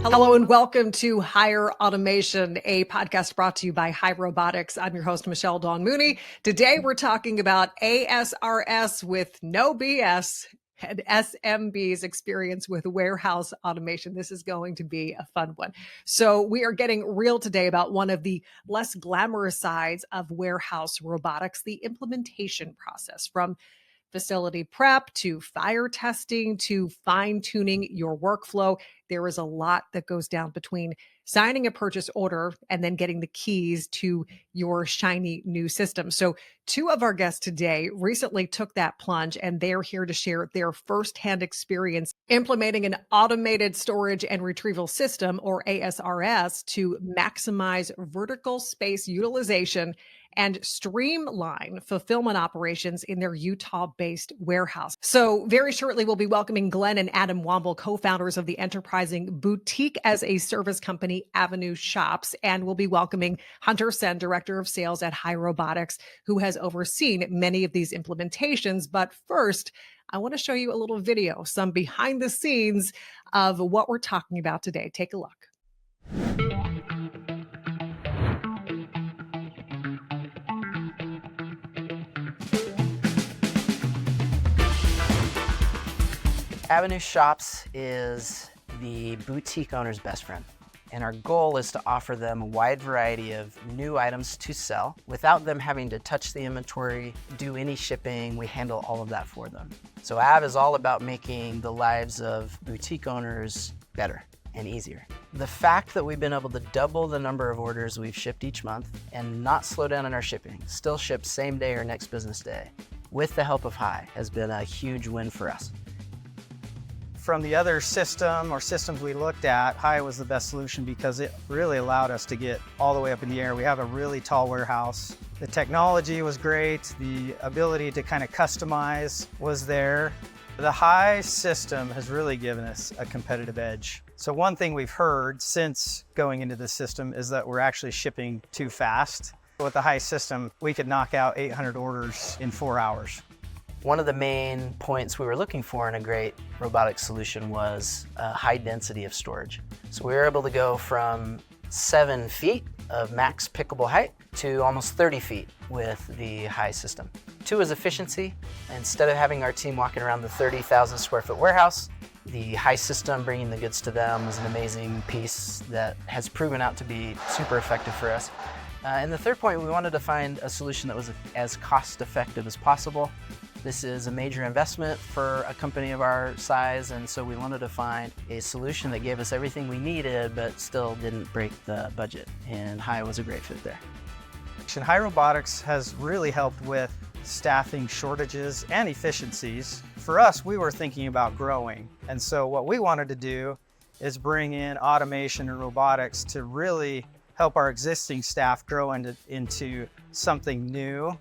Hello and welcome to Higher Automation, a podcast brought to you by Hai Robotics. I'm your host, Michelle Dawn Mooney. Today we're talking about ASRS with no BS and SMB's experience with warehouse automation. This is going to be a fun one. So we are getting real today about one of the less glamorous sides of warehouse robotics, the implementation process, from facility prep to fire testing to fine-tuning your workflow. There is a lot that goes down between signing a purchase order and then getting the keys to your shiny new system. So two of our guests today recently took that plunge, and they're here to share their firsthand experience implementing an automated storage and retrieval system, or ASRS, to maximize vertical space utilization and streamline fulfillment operations in their Utah-based warehouse. So very shortly, we'll be welcoming Glen and Adam Womble, co-founders of the enterprising boutique as a service company, Avenue Shops, and we'll be welcoming Hunter Senn, director of sales at Hai Robotics, who has overseen many of these implementations. But first, I want to show you a little video, some behind the scenes of what we're talking about today. Take a look. Avenue Shops is the boutique owner's best friend, and our goal is to offer them a wide variety of new items to sell without them having to touch the inventory, do any shipping. We handle all of that for them. So Av is all about making the lives of boutique owners better and easier. The fact that we've been able to double the number of orders we've shipped each month and not slow down in our shipping, still ship same day or next business day, with the help of Hai, has been a huge win for us. From the other system or systems we looked at, Hai was the best solution because it really allowed us to get all the way up in the air. We have a really tall warehouse. The technology was great. The ability to kind of customize was there. The Hai system has really given us a competitive edge. So one thing we've heard since going into this system is that we're actually shipping too fast. With the Hai system, we could knock out 800 orders in 4 hours. One of the main points we were looking for in a great robotic solution was a high density of storage. So we were able to go from 7 feet of max pickable height to almost 30 feet with the Hai system. 2 is efficiency. Instead of having our team walking around the 30,000 square foot warehouse, the Hai system bringing the goods to them was an amazing piece that has proven out to be super effective for us. And the third point, we wanted to find a solution that was as cost effective as possible. This is a major investment for a company of our size, and so we wanted to find a solution that gave us everything we needed but still didn't break the budget, and Hai was a great fit there. Hai Robotics has really helped with staffing shortages and efficiencies. For us, we were thinking about growing, and so what we wanted to do is bring in automation and robotics to really help our existing staff grow into something new.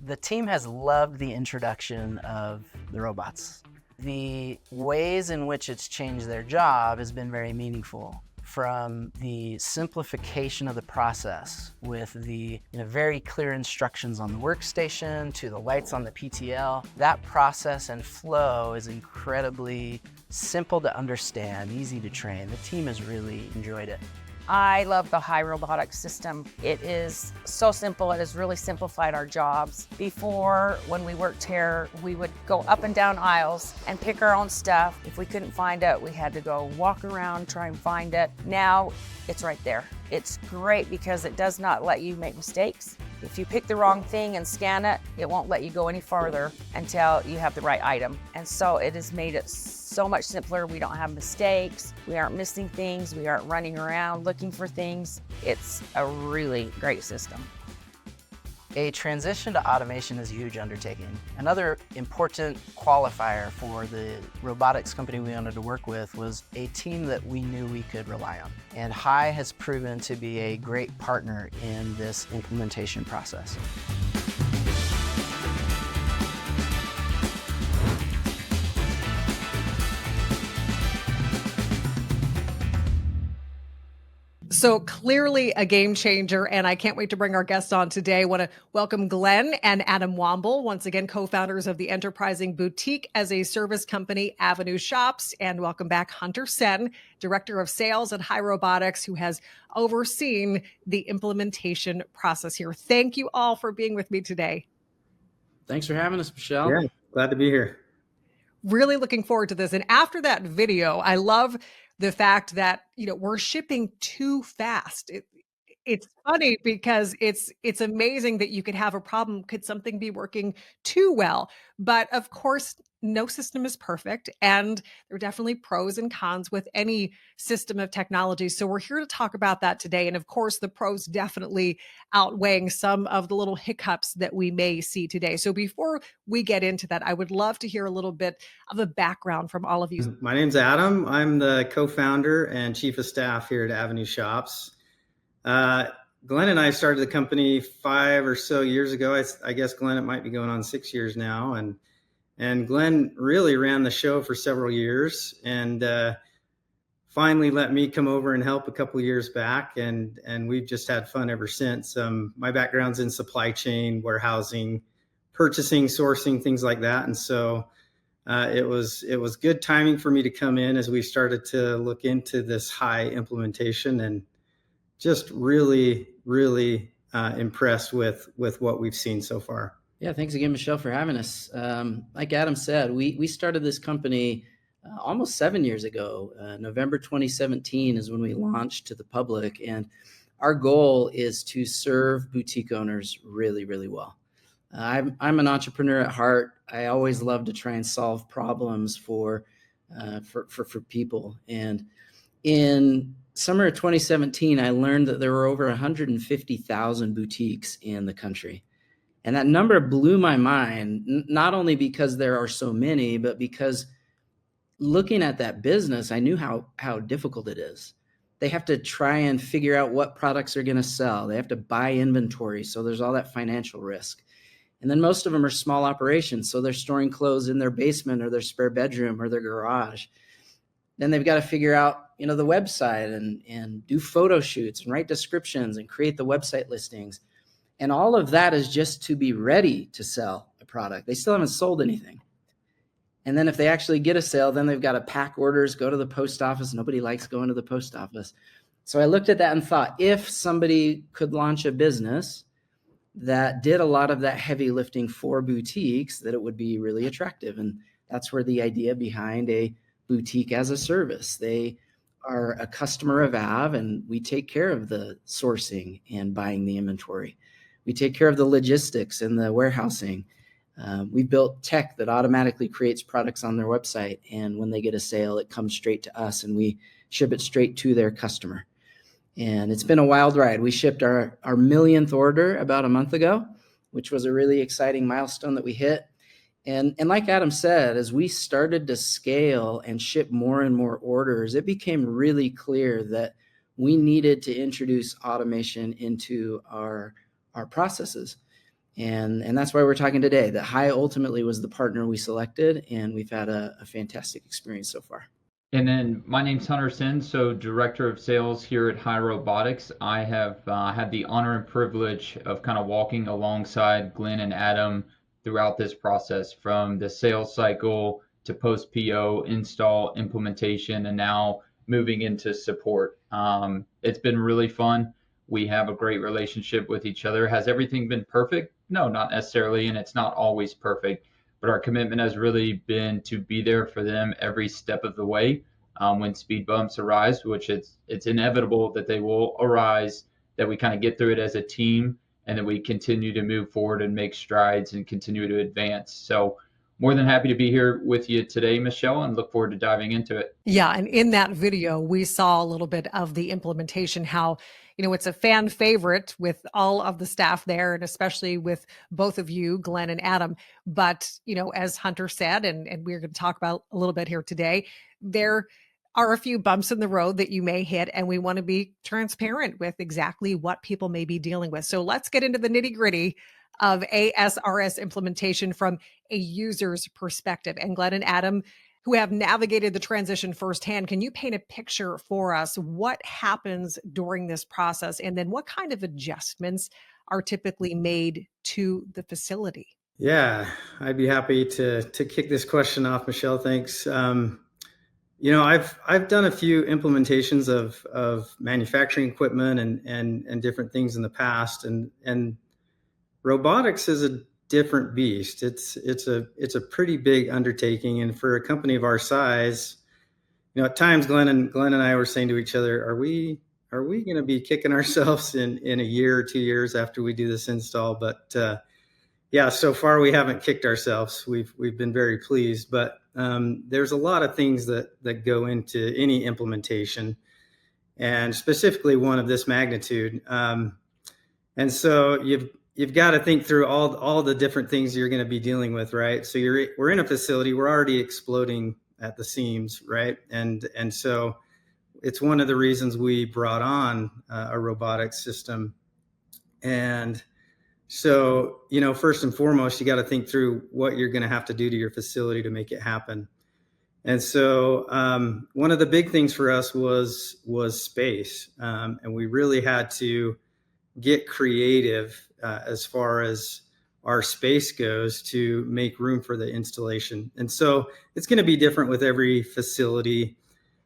The team has loved the introduction of the robots. The ways in which it's changed their job has been very meaningful. From the simplification of the process with the very clear instructions on the workstation to the lights on the PTL, that process and flow is incredibly simple to understand, easy to train. The team has really enjoyed it. I love the Hai Robotics system. It is so simple. It has really simplified our jobs. Before, when we worked here, we would go up and down aisles and pick our own stuff. If we couldn't find it, we had to go walk around, try and find it. Now, it's right there. It's great because it does not let you make mistakes. If you pick the wrong thing and scan it, it won't let you go any farther until you have the right item. And so it has made it so much simpler. We don't have mistakes. We aren't missing things. We aren't running around looking for things. It's a really great system. A transition to automation is a huge undertaking. Another important qualifier for the robotics company we wanted to work with was a team that we knew we could rely on. And Hai has proven to be a great partner in this implementation process. So clearly a game changer, and I can't wait to bring our guest on today. I want to welcome Glen and Adam Womble, once again, co-founders of the enterprising boutique as a service company, Avenue Shops, and welcome back Hunter Senn, Director of Sales at Hai Robotics, who has overseen the implementation process here. Thank you all for being with me today. Thanks for having us, Michelle. Yeah, glad to be here. Really looking forward to this. And after that video, I love the fact that, we're shipping too fast. It's funny because it's amazing that you could have a problem. Could something be working too well? But of course, no system is perfect. And there are definitely pros and cons with any system of technology. So we're here to talk about that today. And of course, the pros definitely outweighing some of the little hiccups that we may see today. So before we get into that, I would love to hear a little bit of a background from all of you. My name's Adam. I'm the co-founder and chief of staff here at Avenue Shops. Glen and I started the company 5 or so years ago. I guess, Glen, it might be going on 6 years now. And Glen really ran the show for several years and finally let me come over and help a couple of years back. And we've just had fun ever since. My background's in supply chain, warehousing, purchasing, sourcing, things like that. And so it was good timing for me to come in as we started to look into this Hai implementation, and just really, really impressed with what we've seen so far. Yeah, thanks again, Michelle, for having us. Like Adam said, we started this company almost 7 years ago. November 2017 is when we launched to the public, and our goal is to serve boutique owners really, really well. I'm an entrepreneur at heart. I always love to try and solve problems for people. And in summer of 2017, I learned that there were over 150,000 boutiques in the country. And that number blew my mind, not only because there are so many, but because looking at that business, I knew how difficult it is. They have to try and figure out what products are going to sell. They have to buy inventory. So there's all that financial risk. And then most of them are small operations. So they're storing clothes in their basement or their spare bedroom or their garage. Then they've got to figure out, the website and do photo shoots and write descriptions and create the website listings. And all of that is just to be ready to sell a product. They still haven't sold anything. And then if they actually get a sale, then they've got to pack orders, go to the post office. Nobody likes going to the post office. So I looked at that and thought, if somebody could launch a business that did a lot of that heavy lifting for boutiques, that it would be really attractive. And that's where the idea behind a boutique as a service. They are a customer of AV, and we take care of the sourcing and buying the inventory. We take care of the logistics and the warehousing. We built tech that automatically creates products on their website. And when they get a sale, it comes straight to us and we ship it straight to their customer. And it's been a wild ride. We shipped our millionth order about a month ago, which was a really exciting milestone that we hit. And like Adam said, as we started to scale and ship more and more orders, it became really clear that we needed to introduce automation into our processes. And that's why we're talking today. That Hai ultimately was the partner we selected, and we've had a fantastic experience so far. And then my name's Hunter Senn, so Director of Sales here at Hai Robotics. I have had the honor and privilege of kind of walking alongside Glen and Adam throughout this process, from the sales cycle to post PO, install, implementation, and now moving into support. It's been really fun. We have a great relationship with each other. Has everything been perfect? No, not necessarily, and it's not always perfect. But our commitment has really been to be there for them every step of the way. When speed bumps arise, which it's inevitable that they will arise, that we kind of get through it as a team, and that we continue to move forward and make strides and continue to advance. So more than happy to be here with you today, Michelle, and look forward to diving into it. Yeah. And in that video, we saw a little bit of the implementation, how, it's a fan favorite with all of the staff there, and especially with both of you, Glen and Adam. But, as Hunter said, and we're going to talk about a little bit here today, there are a few bumps in the road that you may hit, and we want to be transparent with exactly what people may be dealing with. So let's get into the nitty-gritty of ASRS implementation from a user's perspective. And Glen and Adam, who have navigated the transition firsthand, can you paint a picture for us? What happens during this process? And then what kind of adjustments are typically made to the facility? Yeah, I'd be happy to kick this question off, Michelle. Thanks. I've done a few implementations of manufacturing equipment and different things in the past, and robotics is a different beast. It's a pretty big undertaking, and for a company of our size, at times Glen and I were saying to each other, "Are we going to be kicking ourselves in a year or 2 years after we do this install?" But yeah, so far we haven't kicked ourselves. We've been very pleased, but there's a lot of things that go into any implementation, and specifically one of this magnitude. And so you've got to think through all the different things you're going to be dealing with, right? So we're in a facility, we're already exploding at the seams, right? And so it's one of the reasons we brought on a robotics system. And so, first and foremost, you got to think through what you're going to have to do to your facility to make it happen. And so one of the big things for us was space. And we really had to get creative as far as our space goes to make room for the installation. And so it's going to be different with every facility,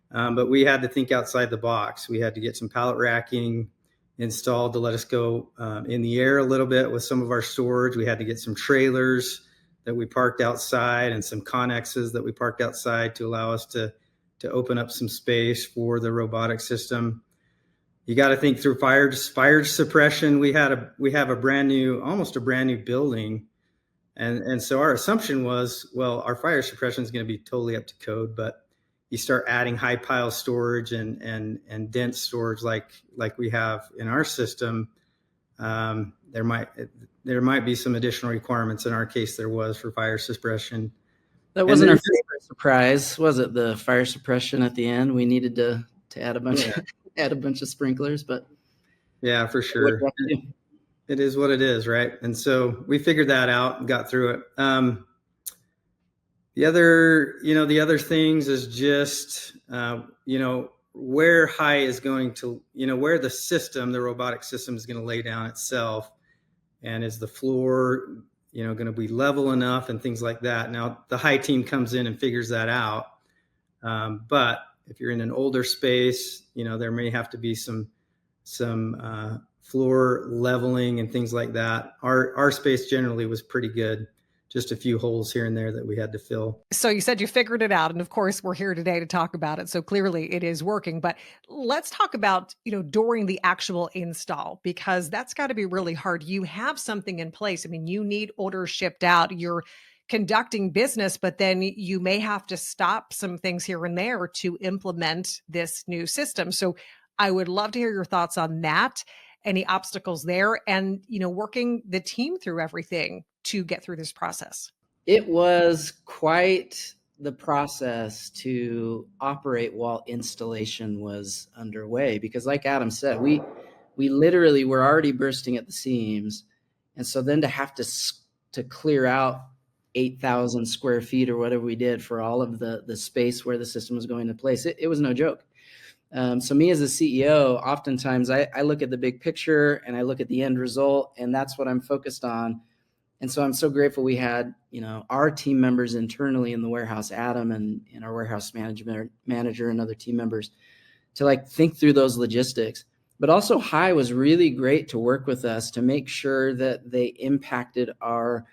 but we had to think outside the box. We had to get some pallet racking installed to let us go in the air a little bit with some of our storage. We had to get some trailers that we parked outside and some connexes that we parked outside to allow us to open up some space for the robotic system. You got to think through fire suppression. We have a almost a brand new building. And so our assumption was, well, our fire suppression is going to be totally up to code, but you start adding high pile storage and dense storage like we have in our system, there might be some additional requirements. In our case, there was for fire suppression. That wasn't our favorite surprise, was it? The fire suppression at the end. We needed to add a bunch of sprinklers, but yeah, for sure. It is what it is, right? And so we figured that out and got through it. The other things is just, where Hai is going to, where the robotic system is going to lay down itself, and is the floor, going to be level enough and things like that. Now the Hai team comes in and figures that out. But if you're in an older space, there may have to be some floor leveling and things like that. Our space generally was pretty good. Just a few holes here and there that we had to fill. So you said you figured it out. And of course, we're here today to talk about it. So clearly it is working. But let's talk about, during the actual install, because that's got to be really hard. You have something in place. I mean, you need orders shipped out. You're conducting business, but then you may have to stop some things here and there to implement this new system. So I would love to hear your thoughts on that. Any obstacles there, and working the team through everything to get through this process? It was quite the process to operate while installation was underway, because like Adam said, we literally were already bursting at the seams. And so then to have to clear out 8,000 square feet or whatever we did for all of the space where the system was going to place, it was no joke. So me as a CEO, oftentimes I look at the big picture and I look at the end result, and that's what I'm focused on. And so I'm so grateful we had, our team members internally in the warehouse, Adam and our warehouse manager and other team members, to think through those logistics. But also Hai was really great to work with us to make sure that they impacted our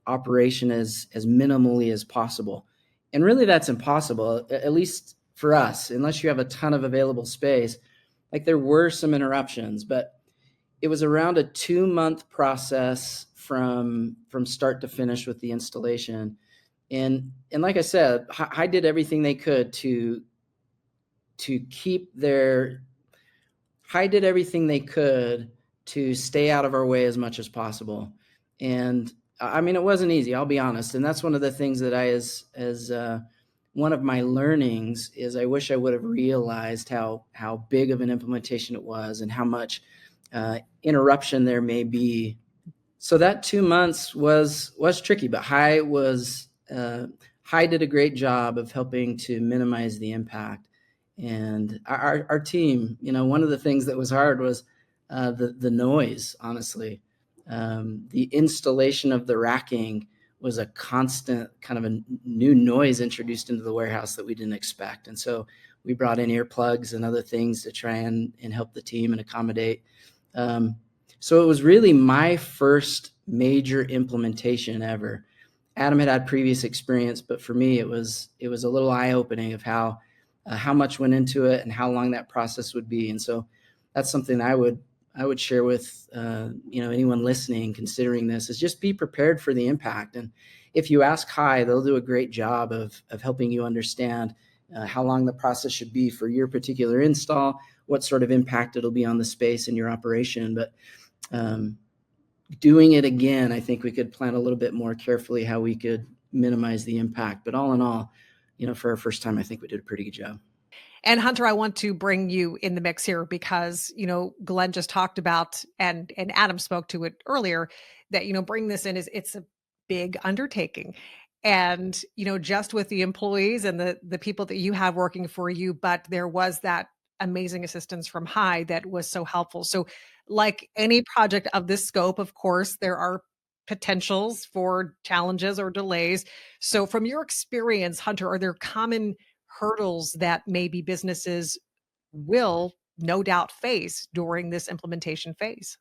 operation as minimally as possible. And really that's impossible, at least for us, unless you have a ton of available space. There were some interruptions, but it was around a 2-month process from start to finish with the installation. And like I said, Hai did everything they could to stay out of our way as much as possible. And I mean, it wasn't easy, I'll be honest. And that's one of the things that I, as one of my learnings, is I wish I would have realized how big of an implementation it was and how much interruption there may be. So that 2 months was tricky, but Hai Hai did a great job of helping to minimize the impact. And our team, one of the things that was hard was the noise, honestly. The installation of the racking was a constant kind of a new noise introduced into the warehouse that we didn't expect. And so we brought in earplugs and other things to try and help the team and accommodate. So it was really my first major implementation ever. Adam had previous experience, but for me, it was a little eye-opening of how much went into it and how long that process would be. And so that's something I would share with anyone listening, considering this, is just be prepared for the impact. And if you ask Hai, they'll do a great job of helping you understand how long the process should be for your particular install, what sort of impact it'll be on the space in your operation. But doing it again, I think we could plan a little bit more carefully how we could minimize the impact. But all in all, for our first time, I think we did a pretty good job. And Hunter, I want to bring you in the mix here because, Glenn just talked about, and Adam spoke to it earlier, that, bring this in it's a big undertaking. And, just with the employees and the people that you have working for you, but there was that amazing assistance from Hai that was so helpful. So like any project of this scope, of course, there are potentials for challenges or delays. So from your experience, Hunter, are there common hurdles that maybe businesses will no doubt face during this implementation phase?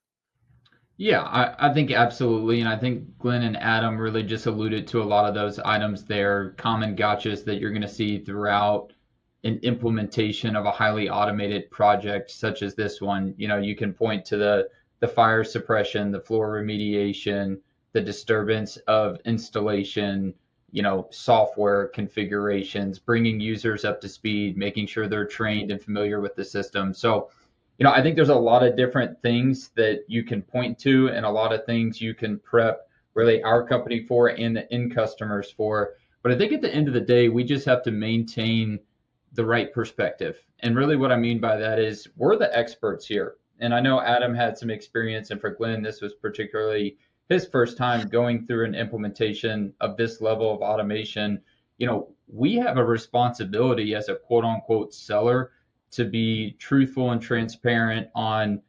Yeah, I think absolutely. And I think Glenn and Adam really just alluded to a lot of those items there, common gotchas that you're going to see throughout an implementation of a highly automated project such as this one. You can point to the fire suppression, the floor remediation, the disturbance of installation, software configurations, bringing users up to speed, making sure they're trained and familiar with the system. So, I think there's a lot of different things that you can point to and a lot of things you can prep really our company for and the end customers for. But I think at the end of the day, we just have to maintain the right perspective. And really what I mean by that is we're the experts here. And I know Adam had some experience, and for Glenn, this was particularly his first time going through an implementation of this level of automation. We have a responsibility as a quote unquote seller to be truthful and transparent on,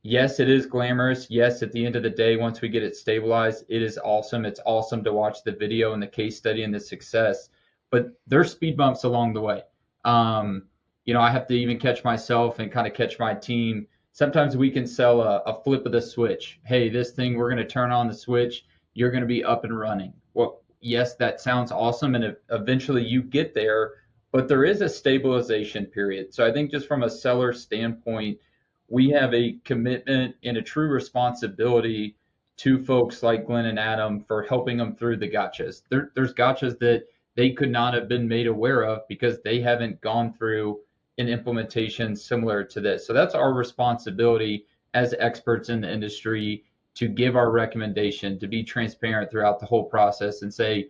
yes, it is glamorous. Yes, at the end of the day, once we get it stabilized, it is awesome. It's awesome to watch the video and the case study and the success, but there's speed bumps along the way. I have to even catch myself and kind of catch my team. Sometimes we can sell a flip of the switch. Hey, this thing, we're going to turn on the switch. You're going to be up and running. Well, yes, that sounds awesome. And eventually you get there, but there is a stabilization period. So I think just from a seller standpoint, we have a commitment and a true responsibility to folks like Glenn and Adam for helping them through the gotchas. There's gotchas that they could not have been made aware of because they haven't gone through an implementation similar to this. So that's our responsibility as experts in the industry to give our recommendation, to be transparent throughout the whole process and say,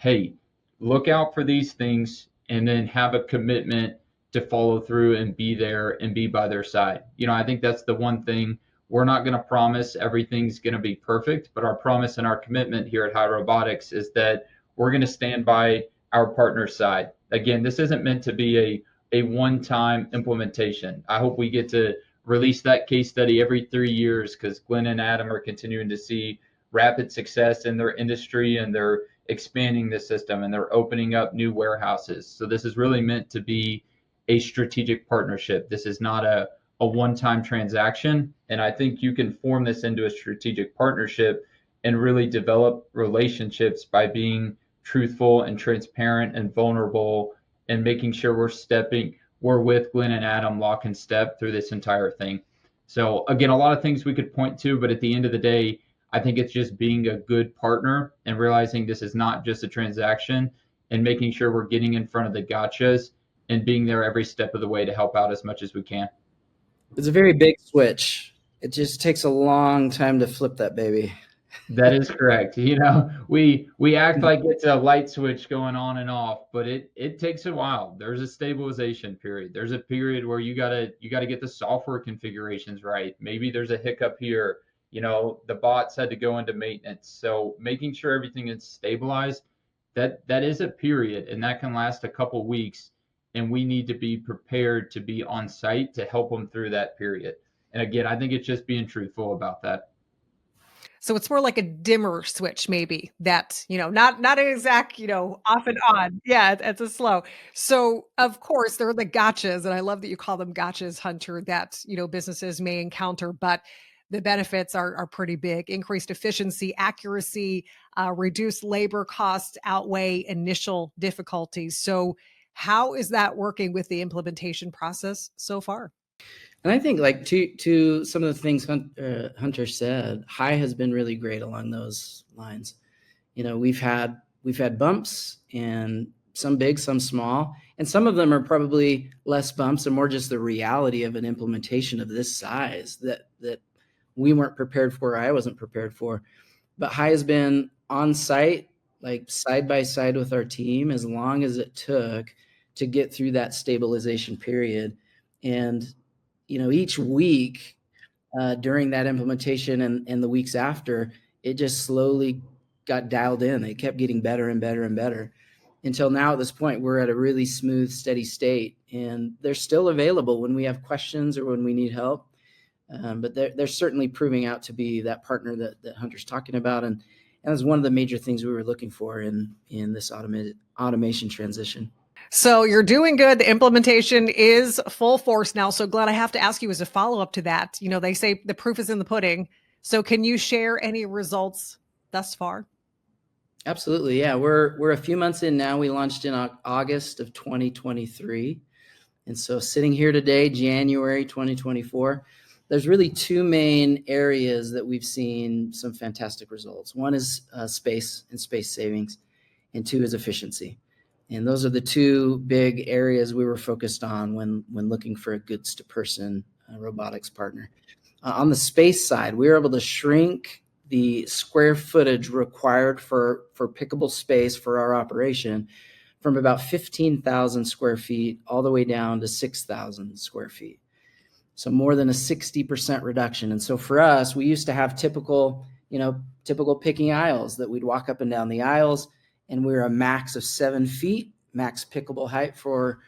hey, look out for these things, and then have a commitment to follow through and be there and be by their side. I think that's the one thing. We're not going to promise everything's going to be perfect, but our promise and our commitment here at Hai Robotics is that we're going to stand by our partner's side. Again, this isn't meant to be a one-time implementation. I hope we get to release that case study every 3 years because Glenn and Adam are continuing to see rapid success in their industry, and they're expanding the system and they're opening up new warehouses. So this is really meant to be a strategic partnership. This is not a one-time transaction. And I think you can form this into a strategic partnership and really develop relationships by being truthful and transparent and vulnerable and making sure we're with Glenn and Adam lock and step through this entire thing. So again, a lot of things we could point to, but at the end of the day, I think it's just being a good partner and realizing this is not just a transaction and making sure we're getting in front of the gotchas and being there every step of the way to help out as much as we can. It's a very big switch. It just takes a long time to flip that baby. That is correct. We act like it's a light switch going on and off, but it takes a while. There's a stabilization period. There's a period where you gotta get the software configurations right. Maybe there's a hiccup here. The bots had to go into maintenance. So making sure everything is stabilized that is a period, and that can last a couple weeks, and we need to be prepared to be on site to help them through that period. And again, I think it's just being truthful about that. So it's more like a dimmer switch, maybe that, not an exact, off and on. Yeah, it's a slow. So of course there are the gotchas, and I love that you call them gotchas, Hunter, that, businesses may encounter, but the benefits are pretty big. Increased efficiency, accuracy, reduced labor costs outweigh initial difficulties. So how is that working with the implementation process so far? And I think like to some of the things Hunter said, Hai has been really great along those lines. We've had bumps, and some big, some small, and some of them are probably less bumps and more just the reality of an implementation of this size that we weren't prepared for, I wasn't prepared for. But Hai has been on site, like side by side with our team, as long as it took to get through that stabilization period. And each week during that implementation and the weeks after, it just slowly got dialed in. It kept getting better and better and better until now. At this point, we're at a really smooth, steady state, and they're still available when we have questions or when we need help. But they're certainly proving out to be that partner that Hunter's talking about, and that's one of the major things we were looking for in this automation transition. So you're doing good. The implementation is full force now. So Glenn, I have to ask you as a follow-up to that, they say the proof is in the pudding. So can you share any results thus far? Absolutely. Yeah. We're a few months in now. We launched in August of 2023. And so sitting here today, January 2024, there's really two main areas that we've seen some fantastic results. One is space and space savings, and two is efficiency. And those are the two big areas we were focused on when looking for a goods to person robotics partner. On the space side, we were able to shrink the square footage required for pickable space for our operation from about 15,000 square feet all the way down to 6,000 square feet. So more than a 60% reduction. And so for us, we used to have typical picking aisles that we'd walk up and down the aisles, and we were a max of 7 feet, max pickable height for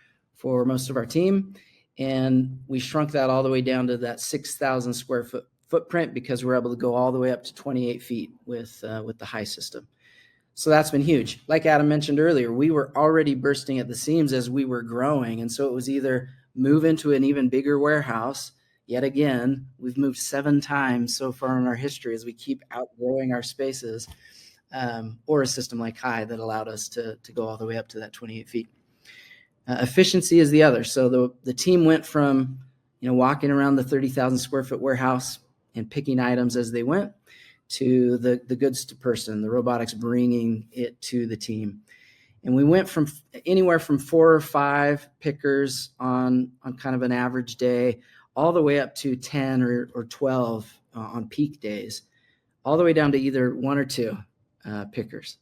most of our team. And we shrunk that all the way down to that 6,000 square foot footprint because we're able to go all the way up to 28 feet with the Hai system. So that's been huge. Like Adam mentioned earlier, we were already bursting at the seams as we were growing. And so it was either move into an even bigger warehouse. Yet again, we've moved 7 times so far in our history as we keep outgrowing our spaces, or a system like Hai that allowed us to go all the way up to that 28 feet. Efficiency is the other. So the team went from walking around the 30,000 square foot warehouse and picking items as they went to the goods to person, the robotics bringing it to the team. And we went from anywhere from 4 or 5 pickers on kind of an average day, all the way up to 10 or 12 on peak days, all the way down to either 1 or 2 pickers.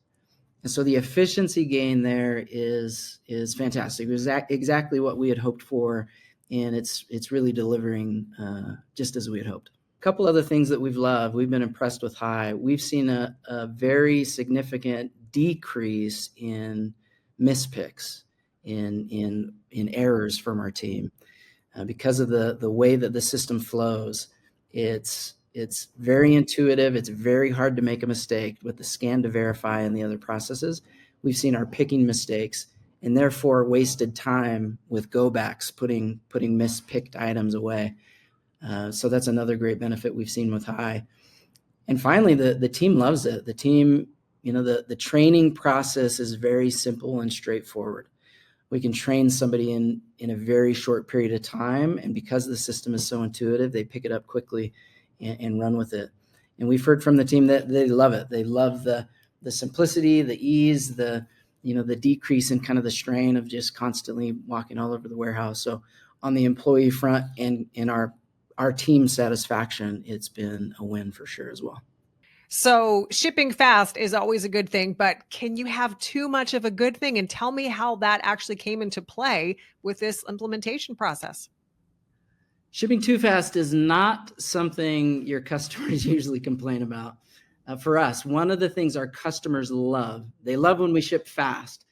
And so the efficiency gain there is fantastic. It was exactly what we had hoped for, and it's really delivering just as we had hoped. A couple other things that we've loved. We've been impressed with Hai. We've seen a very significant decrease in mispicks, in errors from our team because of the way that the system flows. It's very intuitive. It's very hard to make a mistake with the scan to verify and the other processes. We've seen our picking mistakes and therefore wasted time with go backs, putting mispicked items away. So that's another great benefit we've seen with Hai. And finally, the team loves it. The team, the training process is very simple and straightforward. We can train somebody in a very short period of time. And because the system is so intuitive, they pick it up quickly and run with it. And we've heard from the team that they love it. They love the simplicity, the ease, the decrease in kind of the strain of just constantly walking all over the warehouse. So on the employee front and in our team satisfaction, it's been a win for sure as well. So shipping fast is always a good thing, but can you have too much of a good thing? And tell me how that actually came into play with this implementation process. Shipping too fast is not something your customers usually complain about. for us, one of the things our customers love, they love when we ship fast.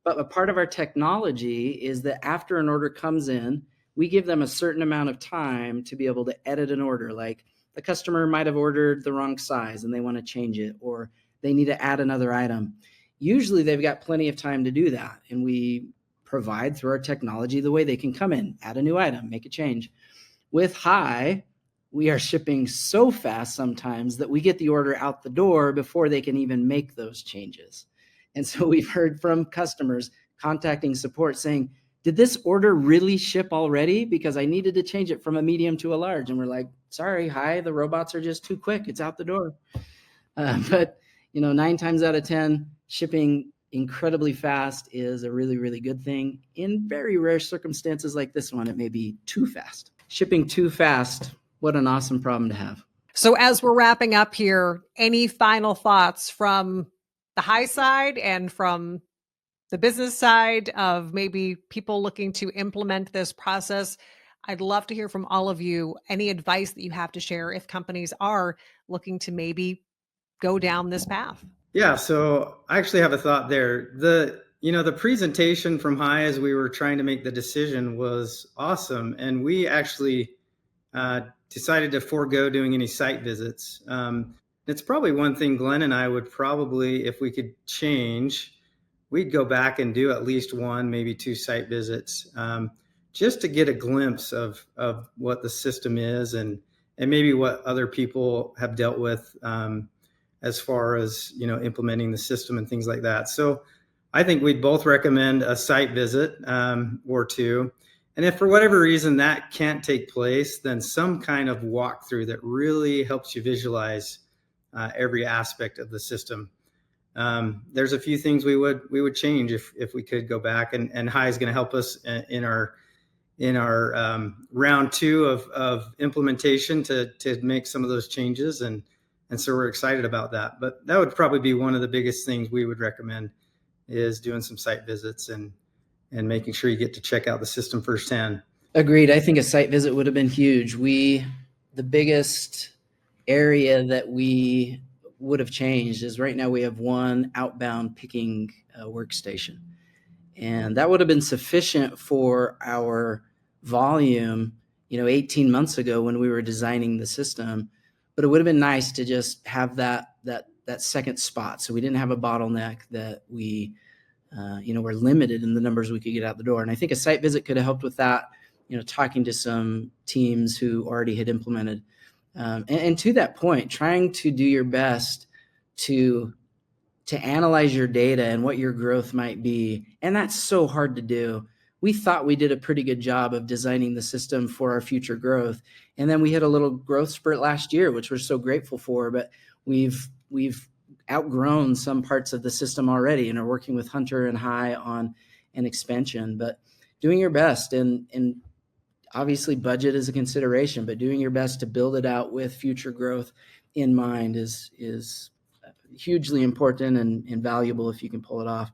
But a part of our technology is that after an order comes in, we give them a certain amount of time to be able to edit an order. Like the customer might have ordered the wrong size and they want to change it, or they need to add another item. Usually they've got plenty of time to do that. And we provide through our technology the way they can come in, add a new item, make a change. With Hai, we are shipping so fast sometimes that we get the order out the door before they can even make those changes. And so we've heard from customers contacting support saying, did this order really ship already? Because I needed to change it from a medium to a large. And we're like, sorry, Hai, the robots are just too quick. It's out the door. But 9 times out of 10, shipping incredibly fast is a really, really good thing. In very rare circumstances like this one, it may be too fast. Shipping too fast, what an awesome problem to have. So as we're wrapping up here, any final thoughts from the Hai side and from the business side of maybe people looking to implement this process? I'd love to hear from all of you, any advice that you have to share if companies are looking to maybe go down this path. Yeah, so I actually have a thought there. The presentation from Hai as we were trying to make the decision was awesome. And we actually decided to forego doing any site visits. It's probably one thing Glen and I would probably, if we could change, we'd go back and do at least 1, maybe 2 site visits, just to get a glimpse of what the system is and maybe what other people have dealt with as far as, implementing the system and things like that. So I think we'd both recommend a site visit or 2. And if for whatever reason that can't take place, then some kind of walkthrough that really helps you visualize every aspect of the system. There's a few things we would change if we could go back, and Hai is going to help us in our round 2 of implementation to make some of those changes, and so we're excited about that. But that would probably be one of the biggest things we would recommend, is doing some site visits and making sure you get to check out the system firsthand. Agreed. I think a site visit would have been huge. The biggest area that we would have changed is right now we have 1 outbound picking workstation. And that would have been sufficient for our volume, 18 months ago when we were designing the system. But it would have been nice to just have that second spot. So we didn't have a bottleneck that we we're limited in the numbers we could get out the door. And I think a site visit could have helped with that, talking to some teams who already had implemented. And to that point, trying to do your best to analyze your data and what your growth might be. And that's so hard to do. We thought we did a pretty good job of designing the system for our future growth. And then we hit a little growth spurt last year, which we're so grateful for, but we've outgrown some parts of the system already and are working with Hunter and Hai on an expansion. But doing your best, and obviously budget is a consideration, but doing your best to build it out with future growth in mind is hugely important and valuable if you can pull it off.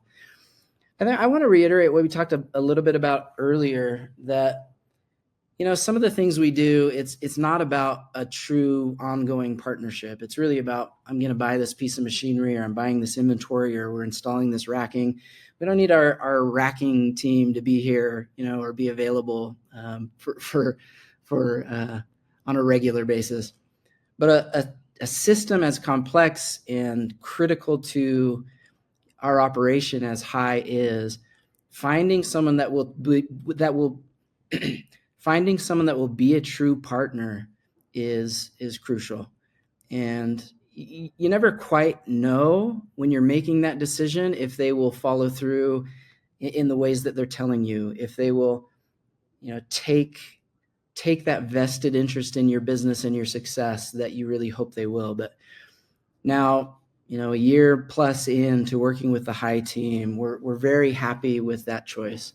And then I want to reiterate what we talked a little bit about earlier, that some of the things we do, it's not about a true ongoing partnership. It's really about, I'm going to buy this piece of machinery, or I'm buying this inventory, or we're installing this racking. We don't need our racking team to be here, or be available for on a regular basis. But a system as complex and critical to our operation as Hai is, finding someone that will finding someone that will be a true partner is crucial. And you never quite know when you're making that decision if they will follow through in the ways that they're telling you, if they will, take that vested interest in your business and your success that you really hope they will. But now, a year plus into working with the Hai team, we're very happy with that choice.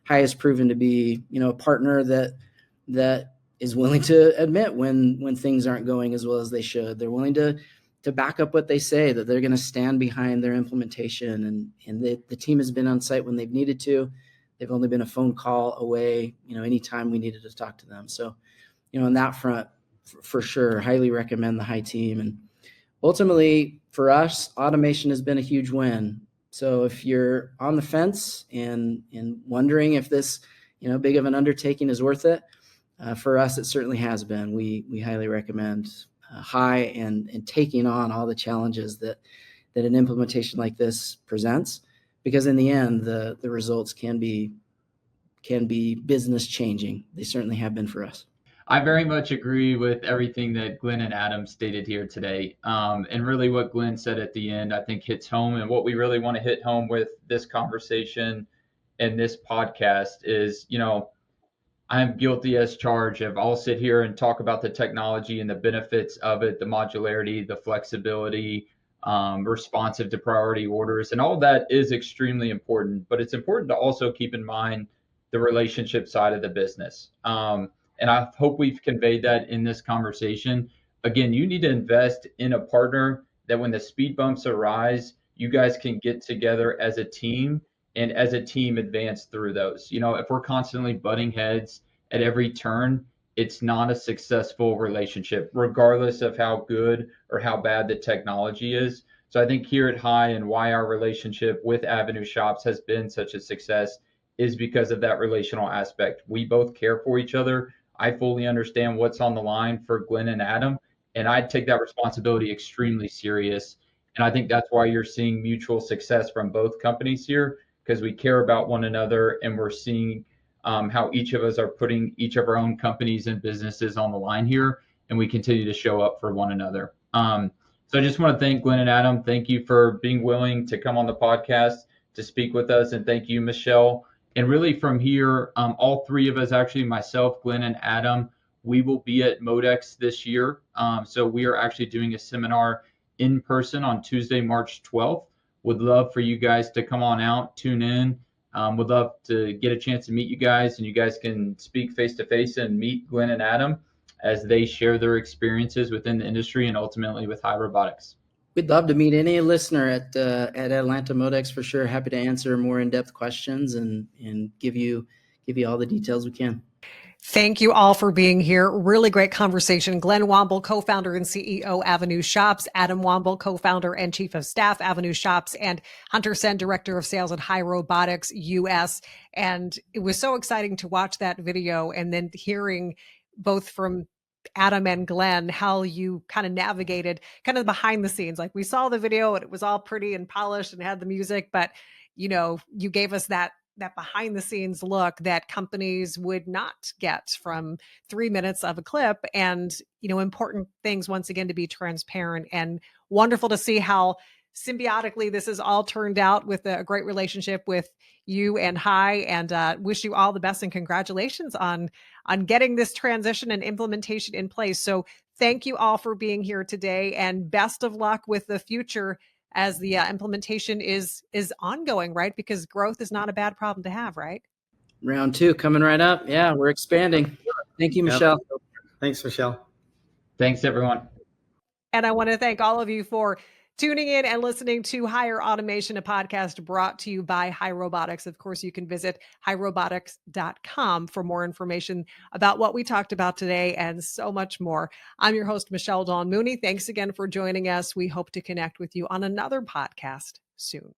Hai has proven to be, a partner that is willing to admit when things aren't going as well as they should. They're willing to back up what they say, that they're going to stand behind their implementation. And the team has been on site when they've needed to. They've only been a phone call away, anytime we needed to talk to them. So, on that front, for sure, highly recommend the Hai team. And ultimately for us, automation has been a huge win. So if you're on the fence and wondering if this, big of an undertaking is worth it, for us, it certainly has been. We highly recommend Hai and taking on all the challenges that an implementation like this presents, because in the end, the results can be business changing. They certainly have been for us. I very much agree with everything that Glen and Adam stated here today. And really what Glen said at the end, I think hits home. And what we really want to hit home with this conversation and this podcast is, I'm guilty as charged of I'll sit here and talk about the technology and the benefits of it, the modularity, the flexibility, responsive to priority orders, and all that is extremely important. But it's important to also keep in mind the relationship side of the business. And I hope we've conveyed that in this conversation. Again, you need to invest in a partner that when the speed bumps arise, you guys can get together as a team and as a team advance through those. If we're constantly butting heads at every turn, it's not a successful relationship, regardless of how good or how bad the technology is. So I think here at Hai and why our relationship with Avenue Shops has been such a success is because of that relational aspect. We both care for each other. I fully understand what's on the line for Glen and Adam, and I take that responsibility extremely serious. And I think that's why you're seeing mutual success from both companies here, because we care about one another and we're seeing how each of us are putting each of our own companies and businesses on the line here, and we continue to show up for one another. So I just want to thank Glen and Adam. Thank you for being willing to come on the podcast to speak with us, and thank you, Michelle. And really from here, all three of us, actually myself, Glen, and Adam, we will be at Modex this year. So we are actually doing a seminar in person on Tuesday, March 12th. Would love for you guys to come on out, tune in. Would love to get a chance to meet you guys, and you guys can speak face to face and meet Glen and Adam as they share their experiences within the industry and ultimately with Hai Robotics. We'd love to meet any listener at Atlanta Modex for sure. Happy to answer more in-depth questions and give you all the details we can. Thank you all for being here. Really great conversation. Glen Womble, co-founder and CEO, Avenue Shops. Adam Womble, co-founder and chief of staff, Avenue Shops. And Hunter Senn, director of sales at Hai Robotics US. And it was so exciting to watch that video and then hearing both from Adam and Glen, how you kind of navigated kind of behind the scenes. Like we saw the video and it was all pretty and polished and had the music, but you gave us that behind the scenes look that companies would not get from 3 minutes of a clip. And, important things, once again, to be transparent, and wonderful to see how symbiotically this has all turned out with a great relationship with you and Hai, and wish you all the best and congratulations on getting this transition and implementation in place. So thank you all for being here today, and best of luck with the future as the implementation is ongoing, right? Because growth is not a bad problem to have, right? Round 2 coming right up. Yeah, we're expanding. Thank you, Michelle. Yep. Thanks, Michelle. Thanks, everyone. And I want to thank all of you for tuning in and listening to Higher Automation, a podcast brought to you by Hai Robotics. Of course, you can visit hairobotics.com for more information about what we talked about today and so much more. I'm your host, Michelle Dawn Mooney. Thanks again for joining us. We hope to connect with you on another podcast soon.